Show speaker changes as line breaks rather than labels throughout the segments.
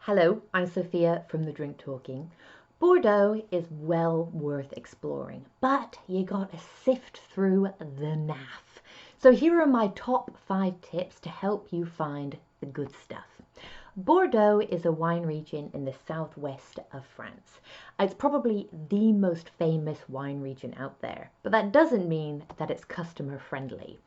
Hello, I'm Sophia from The Drink Talking. Bordeaux is well worth exploring, but you gotta sift through the naff. So here are my top 5 tips to help you find the good stuff. Bordeaux is a wine region in the southwest of France. It's probably the most famous wine region out there, but that doesn't mean that it's customer friendly.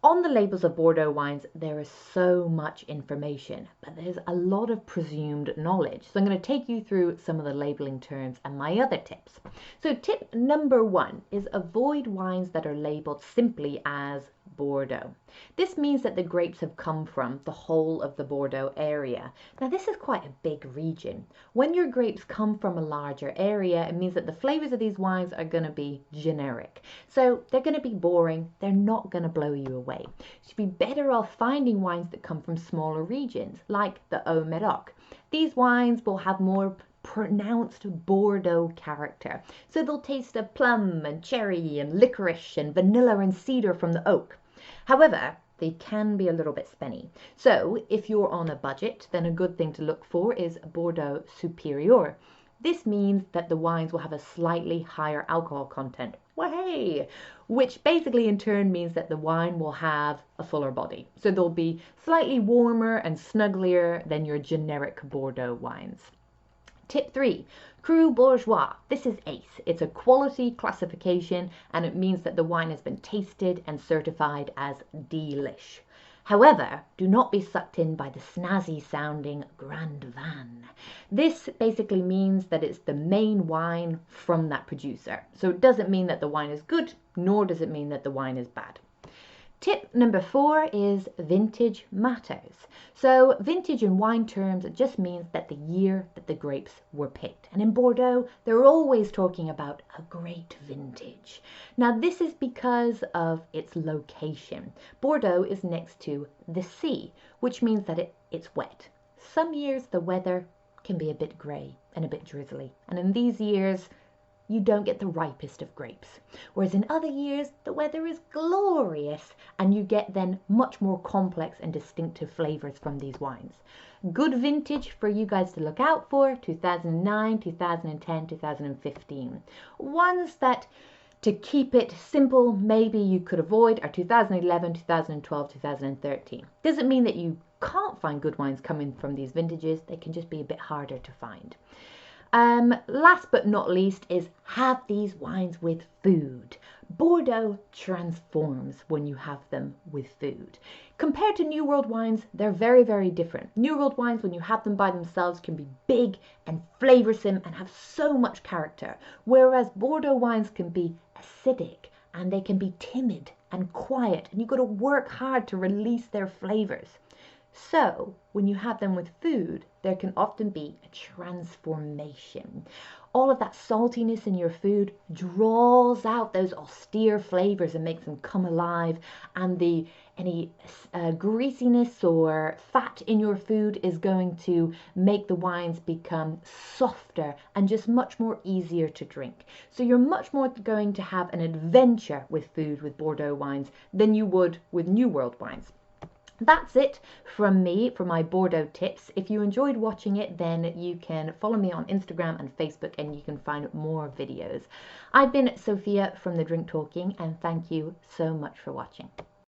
On the labels of Bordeaux wines, there is so much information, but there's a lot of presumed knowledge. So I'm going to take you through some of the labeling terms and my other tips. So tip number 1 is avoid wines that are labeled simply as Bordeaux. This means that the grapes have come from the whole of the Bordeaux area. Now this is quite a big region. When your grapes come from a larger area, it means that the flavors of these wines are going to be generic. So they're going to be boring, they're not going to blow you away. You should be better off finding wines that come from smaller regions, like the Haut-Médoc. These wines will have more pronounced Bordeaux character. So they'll taste of plum and cherry and licorice and vanilla and cedar from the oak. However, they can be a little bit spenny. So if you're on a budget, then a good thing to look for is Bordeaux Supérieur. This means that the wines will have a slightly higher alcohol content. Way! Which basically in turn means that the wine will have a fuller body. So they'll be slightly warmer and snugglier than your generic Bordeaux wines. Tip 3, Cru Bourgeois. This is ACE. It's a quality classification and it means that the wine has been tasted and certified as delish. However, do not be sucked in by the snazzy sounding Grand Van. This basically means that it's the main wine from that producer. So it doesn't mean that the wine is good, nor does it mean that the wine is bad. Tip number 4 is vintage matters. So vintage in wine terms, it just means that the year that the grapes were picked. And in Bordeaux, they're always talking about a great vintage. Now this is because of its location. Bordeaux is next to the sea, which means that it's wet. Some years the weather can be a bit grey and a bit drizzly. And in these years, you don't get the ripest of grapes. Whereas in other years, the weather is glorious and you get then much more complex and distinctive flavors from these wines. Good vintage for you guys to look out for, 2009, 2010, 2015. Ones that, to keep it simple, maybe you could avoid are 2011, 2012, 2013. Doesn't mean that you can't find good wines coming from these vintages, they can just be a bit harder to find. Last but not least is have these wines with food. Bordeaux transforms when you have them with food. Compared to New World wines, they're very, very different. New World wines, when you have them by themselves, can be big and flavoursome and have so much character, whereas Bordeaux wines can be acidic and they can be timid and quiet, and you've got to work hard to release their flavours. So, when you have them with food, there can often be a transformation. All of that saltiness in your food draws out those austere flavors and makes them come alive, and any greasiness or fat in your food is going to make the wines become softer and just much more easier to drink. So you're much more going to have an adventure with food with Bordeaux wines than you would with New World wines. That's it from me for my Bordeaux tips. If you enjoyed watching it, then you can follow me on Instagram and Facebook and you can find more videos. I've been Sophia from The Drink Talking and thank you so much for watching.